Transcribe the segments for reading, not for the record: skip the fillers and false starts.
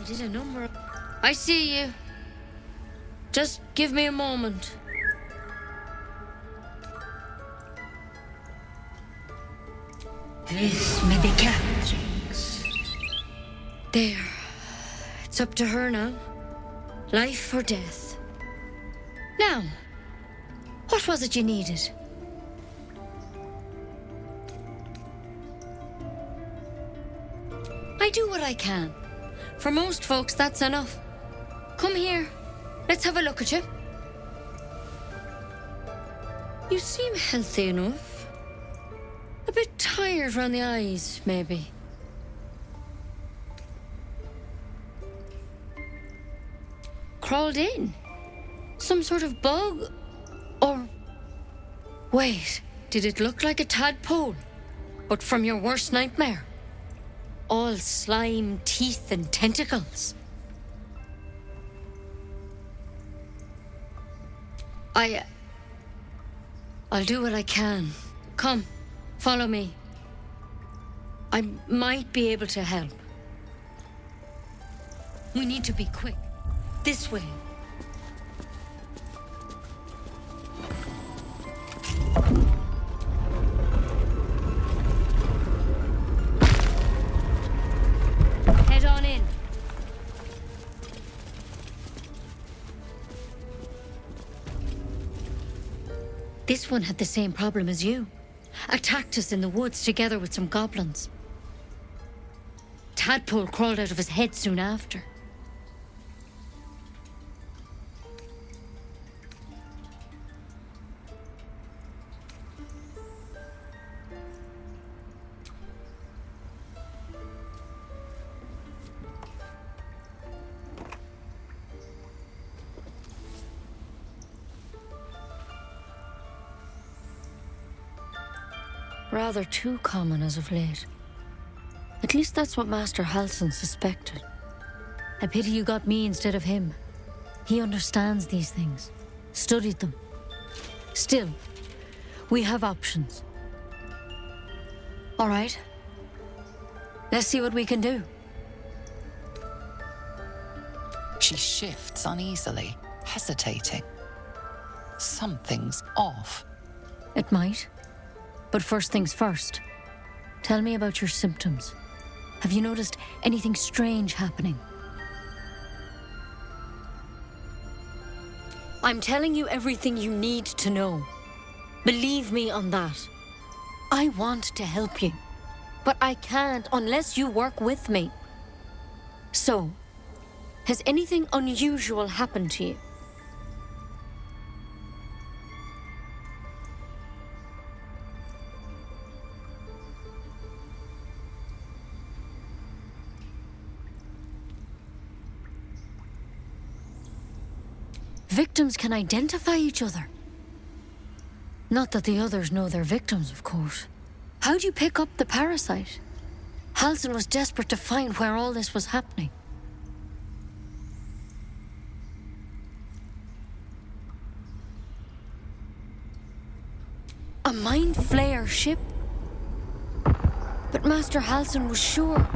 I did a number. I see you. Just give me a moment. This medicatrix. There. It's up to her now. Life or death. Now, what was it you needed? I do what I can. For most folks, that's enough. Come here. Let's have a look at you. You seem healthy enough. A bit tired around the eyes, maybe. Crawled in? Some sort of bug? Or... Wait, did it look like a tadpole? But from your worst nightmare? All slime, teeth, and tentacles. I'll do what I can. Come, follow me. I might be able to help. We need to be quick. This way. Head on in. This one had the same problem as you. Attacked us in the woods together with some goblins. Tadpole crawled out of his head soon after. Rather too common as of late. At least that's what Master Halsin suspected. A pity you got me instead of him. He understands these things, studied them. Still, we have options. All right. Let's see what we can do. She shifts uneasily, hesitating. Something's off. It might. But first things first. Tell me about your symptoms. Have you noticed anything strange happening? I'm telling you everything you need to know. Believe me on that. I want to help you, but I can't unless you work with me. So, has anything unusual happened to you? Victims can identify each other. Not that the others know they're victims, of course. How'd you pick up the parasite? Halsin was desperate to find where all this was happening. A mind flayer ship? But Master Halsin was sure.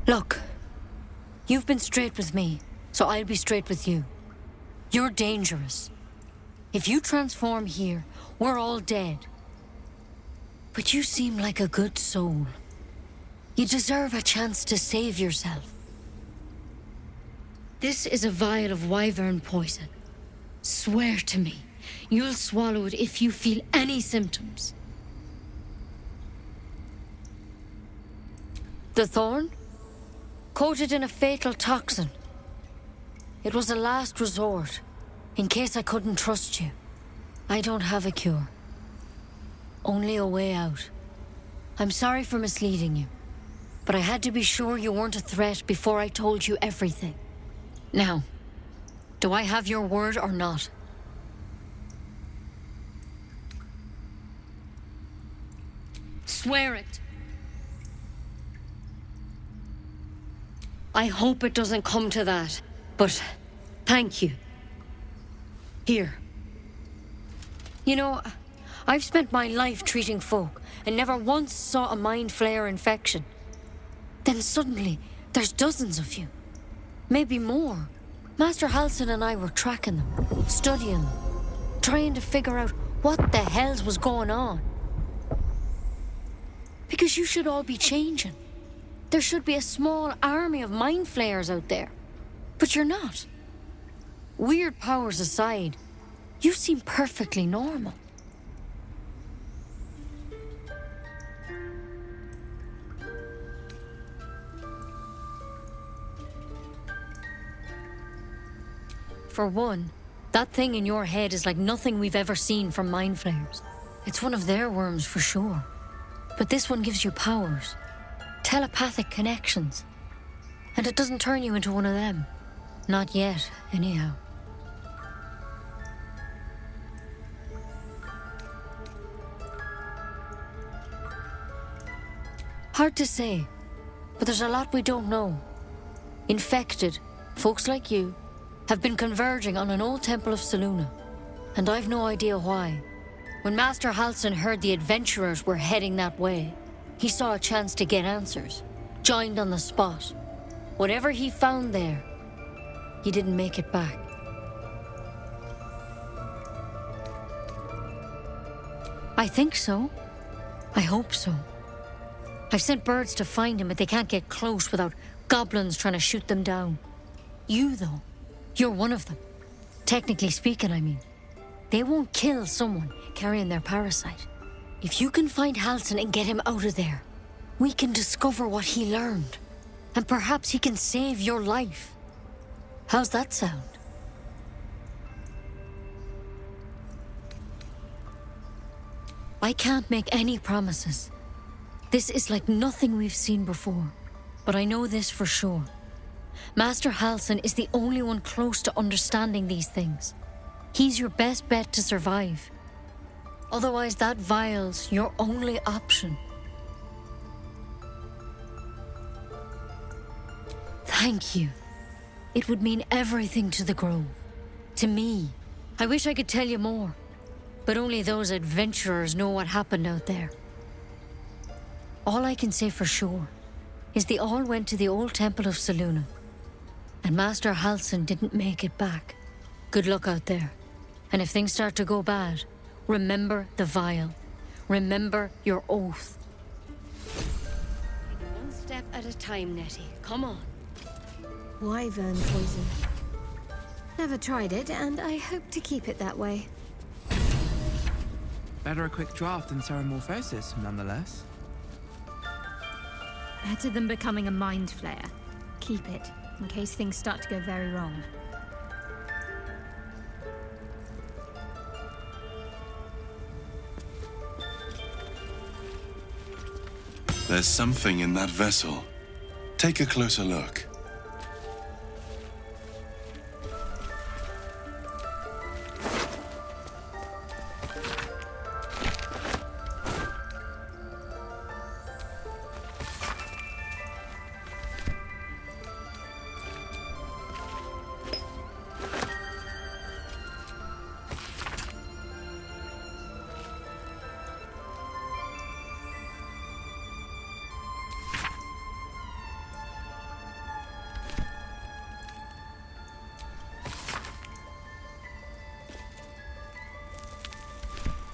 Look, you've been straight with me, so I'll be straight with you. You're dangerous. If you transform here, we're all dead. But you seem like a good soul. You deserve a chance to save yourself. This is a vial of wyvern poison. Swear to me, you'll swallow it if you feel any symptoms. The thorn? Coated in a fatal toxin. It was a last resort, in case I couldn't trust you. I don't have a cure. Only a way out. I'm sorry for misleading you, but I had to be sure you weren't a threat before I told you everything. Now, do I have your word or not? Swear it. I hope it doesn't come to that. But, thank you. Here. You know, I've spent my life treating folk and never once saw a mind flayer infection. Then suddenly, there's dozens of you. Maybe more. Master Halsin and I were tracking them, studying them, trying to figure out what the hells was going on. Because you should all be changing. There should be a small army of mind flayers out there. But you're not. Weird powers aside, you seem perfectly normal. For one, that thing in your head is like nothing we've ever seen from mind flayers. It's one of their worms for sure. But this one gives you powers. Telepathic connections. And it doesn't turn you into one of them. Not yet, anyhow. Hard to say, but there's a lot we don't know. Infected, folks like you, have been converging on an old temple of Selûne, and I've no idea why. When Master Halsin heard the adventurers were heading that way, he saw a chance to get answers, joined on the spot. Whatever he found there, he didn't make it back. I think so. I hope so. I've sent birds to find him, but they can't get close without goblins trying to shoot them down. You, though, you're one of them. Technically speaking, I mean. They won't kill someone carrying their parasite. If you can find Halsin and get him out of there, we can discover what he learned. And perhaps he can save your life. How's that sound? I can't make any promises. This is like nothing we've seen before. But I know this for sure. Master Halsin is the only one close to understanding these things. He's your best bet to survive. Otherwise, that vial's your only option. Thank you. It would mean everything to the Grove. To me. I wish I could tell you more. But only those adventurers know what happened out there. All I can say for sure is they all went to the old temple of Selûne. And Master Halsin didn't make it back. Good luck out there. And if things start to go bad, remember the vial. Remember your oath. Take it one step at a time, Nettie. Come on. Wyvern poison. Never tried it, and I hope to keep it that way. Better a quick draft than Ceremorphosis, nonetheless. Better than becoming a mind flayer. Keep it, in case things start to go very wrong. There's something in that vessel. Take a closer look.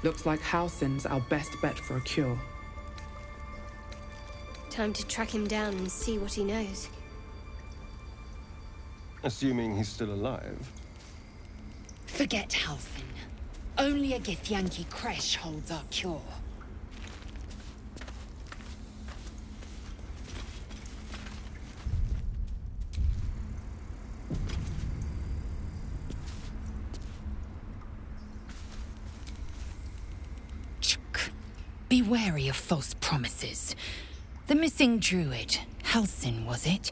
Looks like Halsin's our best bet for a cure. Time to track him down and see what he knows. Assuming he's still alive. Forget Halsin. Only a Githyanki Kresh holds our cure. Be wary of false promises. The missing druid, Halsin, was it?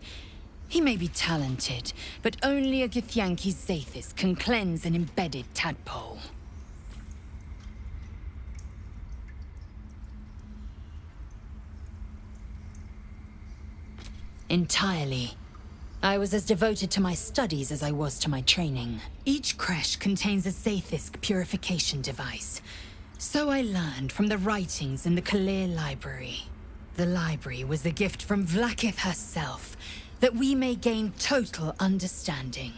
He may be talented, but only a Githyanki Zathis can cleanse an embedded tadpole. Entirely. I was as devoted to my studies as I was to my training. Each Kresh contains a Zathisk purification device. So I learned from the writings in the Kalir library. The library was a gift from Vlaakith herself, that we may gain total understanding.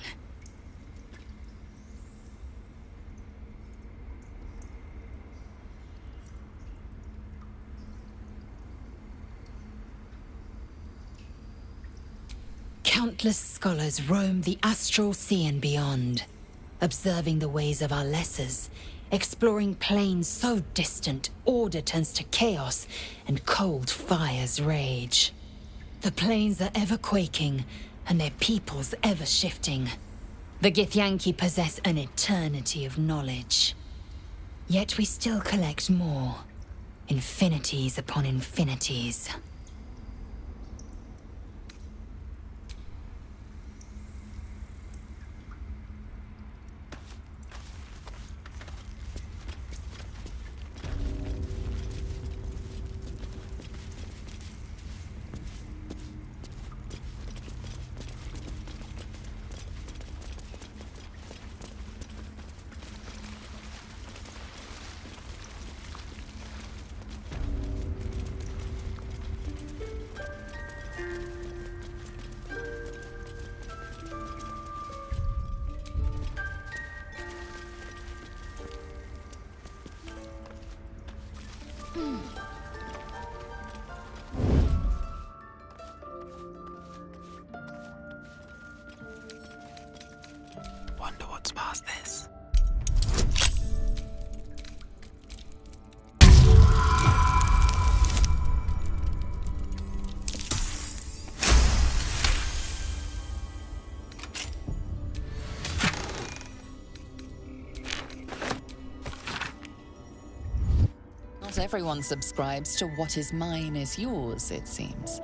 Countless scholars roam the astral sea and beyond, observing the ways of our lessers, exploring planes so distant order turns to chaos and cold fires rage. The planes are ever quaking, and their peoples ever shifting. The Githyanki possess an eternity of knowledge. Yet we still collect more, infinities upon infinities. Wonder what's past this. Not everyone subscribes to what is mine is yours, it seems.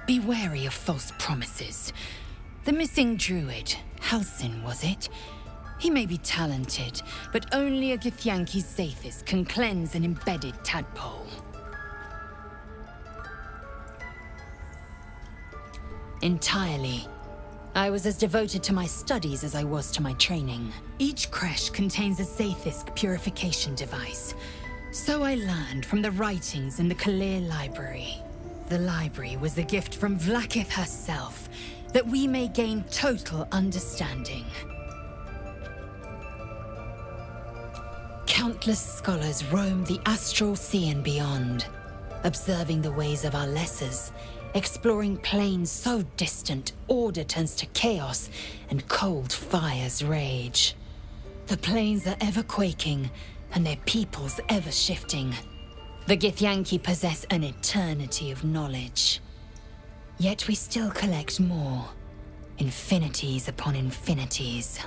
Be wary of false promises. The missing druid, Halsin, was it? He may be talented, but only a Githyanki Zaithis can cleanse an embedded tadpole. Entirely. I was as devoted to my studies as I was to my training. Each creche contains a Zaithisk purification device. So I learned from the writings in the Kalir Library. The library was a gift from Vlaakith herself, that we may gain total understanding. Countless scholars roam the astral sea and beyond, observing the ways of our lessers, exploring planes so distant order turns to chaos and cold fires rage. The planes are ever quaking, and their peoples ever shifting. The Githyanki possess an eternity of knowledge. Yet we still collect more, infinities upon infinities.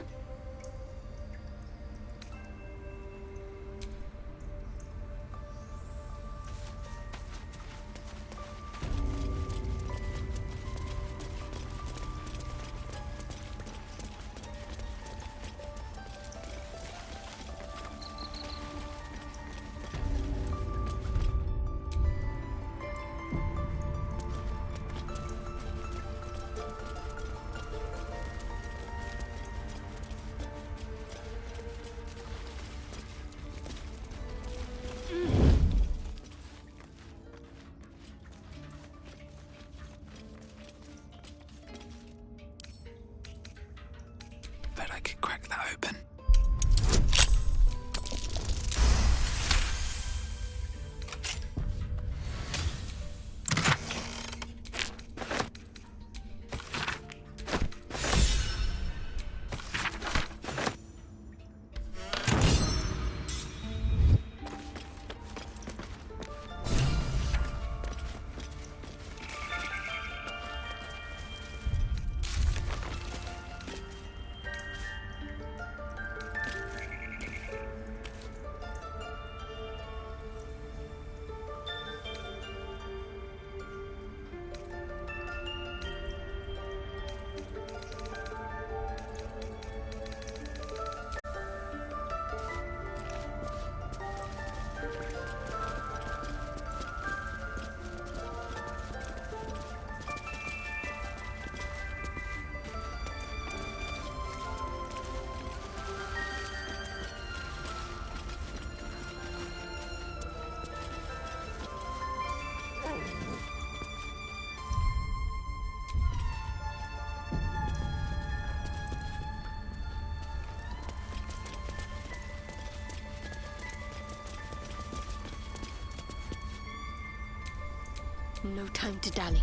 No time to dally.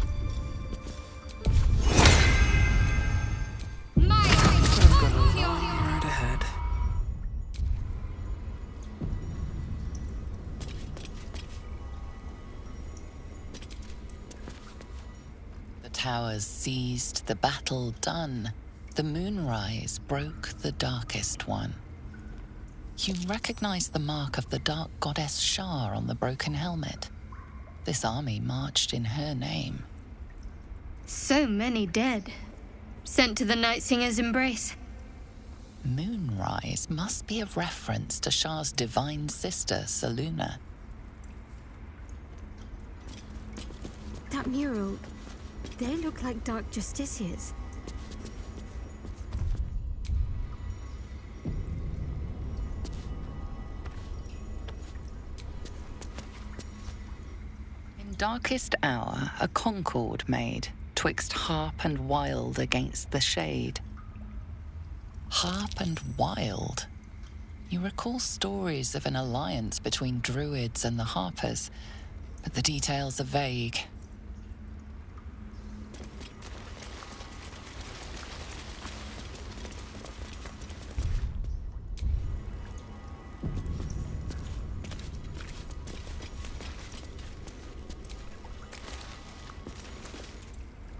I've got a long road ahead. The towers seized, the battle done. The moonrise broke the darkest one. You recognize the mark of the dark goddess Shar on the broken helmet. This army marched in her name. So many dead. Sent to the Night Singer's embrace. Moonrise must be a reference to Shar's divine sister, Selûne. That mural, they look like Dark Justiciars. In darkest hour, a concord made, twixt harp and wild against the shade. Harp and wild. You recall stories of an alliance between druids and the harpers, but the details are vague.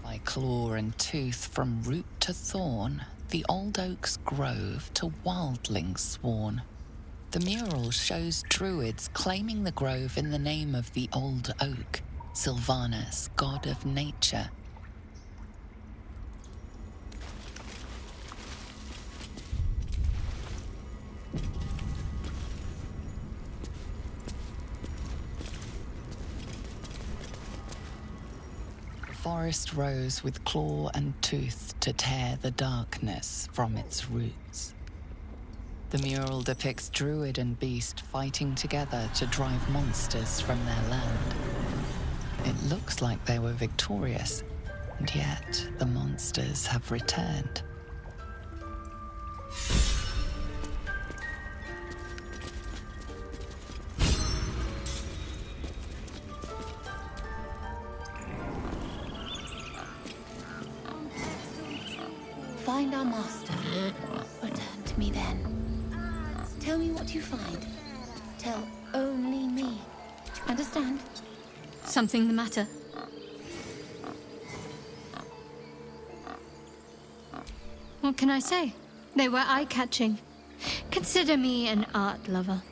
By claw and tooth from root to thorn, the old oak's grove to wildlings sworn. The mural shows druids claiming the grove in the name of the old oak, Sylvanus, god of nature. The forest rose with claw and tooth to tear the darkness from its roots. The mural depicts druid and beast fighting together to drive monsters from their land. It looks like they were victorious, and yet the monsters have returned. Find our master. Return to me then. Tell me what you find. Tell only me. Understand? Something the matter? What can I say? They were eye-catching. Consider me an art lover.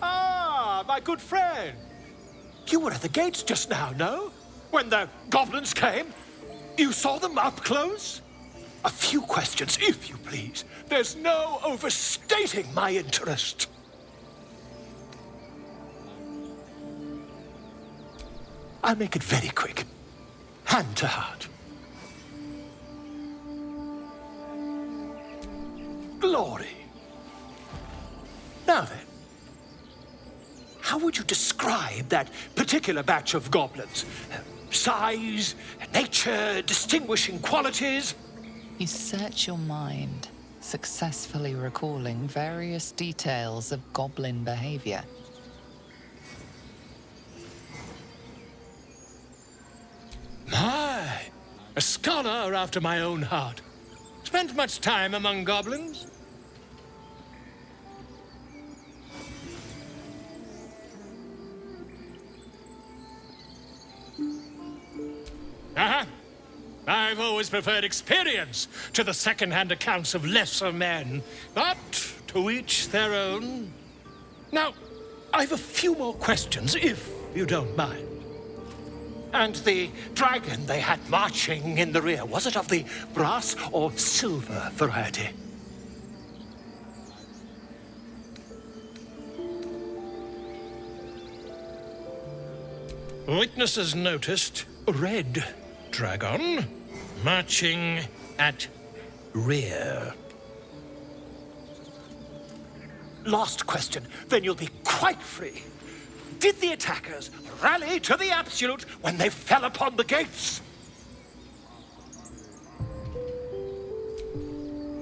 Ah, my good friend. You were at the gates just now, no? When the goblins came? You saw them up close? A few questions, if you please. There's no overstating my interest. I'll make it very quick. Hand to heart. Glory. Now then, how would you describe that particular batch of goblins? Size, nature, distinguishing qualities? You search your mind, successfully recalling various details of goblin behavior. My, a scholar after my own heart. Spent much time among goblins? I've always preferred experience to the second-hand accounts of lesser men. But to each their own. Now, I've a few more questions, if you don't mind. And the dragon they had marching in the rear, was it of the brass or silver variety? Witnesses noticed a red dragon marching at rear. Last question, then you'll be quite free. Did the attackers rally to the Absolute when they fell upon the gates?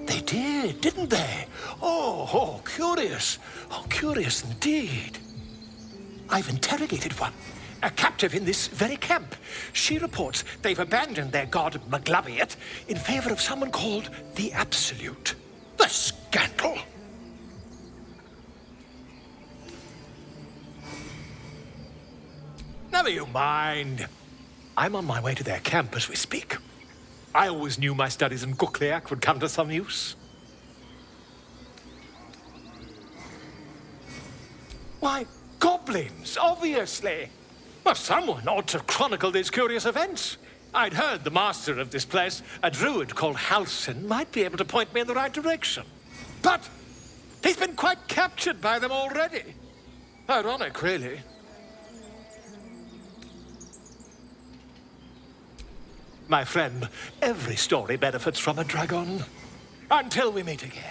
They did, didn't they? Oh, curious. Oh, curious indeed. I've interrogated one, a captive in this very camp. She reports they've abandoned their god Maglabiet in favor of someone called the Absolute. The scandal! Never you mind. I'm on my way to their camp as we speak. I always knew my studies in Gukliak would come to some use. Why, goblins, obviously. Well, someone ought to chronicle these curious events. I'd heard the master of this place, a druid called Halsin, might be able to point me in the right direction. But he's been quite captured by them already. Ironic, really. My friend, every story benefits from a dragon. Until we meet again.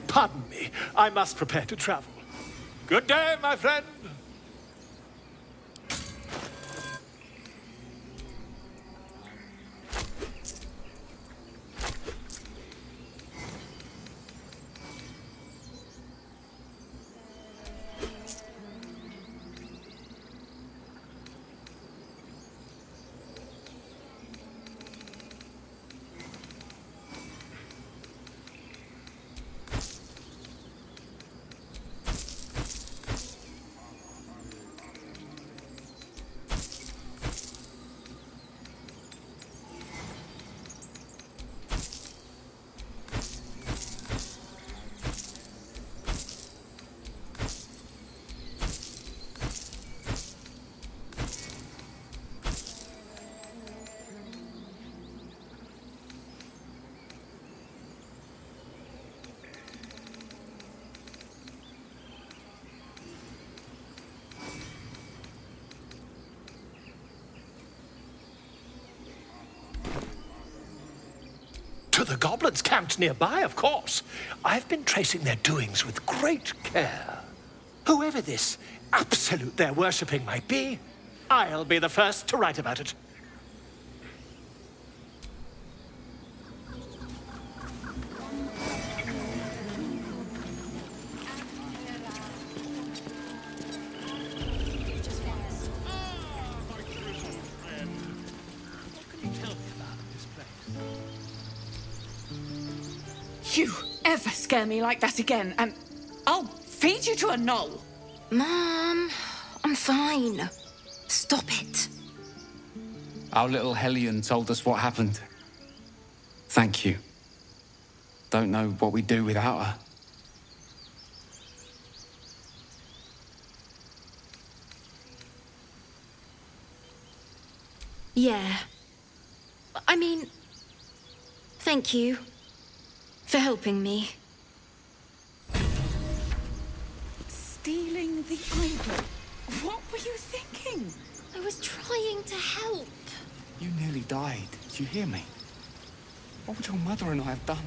Pardon me, I must prepare to travel. Good day, my friend. To the goblins camped nearby, of course. I've been tracing their doings with great care. Whoever this Absolute they're worshipping might be, I'll be the first to write about it. You ever scare me like that again, and I'll feed you to a gnoll. Mom, I'm fine. Stop it. Our little Hellion told us what happened. Thank you. Don't know what we'd do without her. Yeah. I mean, thank you for helping me. Stealing the idol? What were you thinking? I was trying to help. You nearly died. Did you hear me? What would your mother and I have done?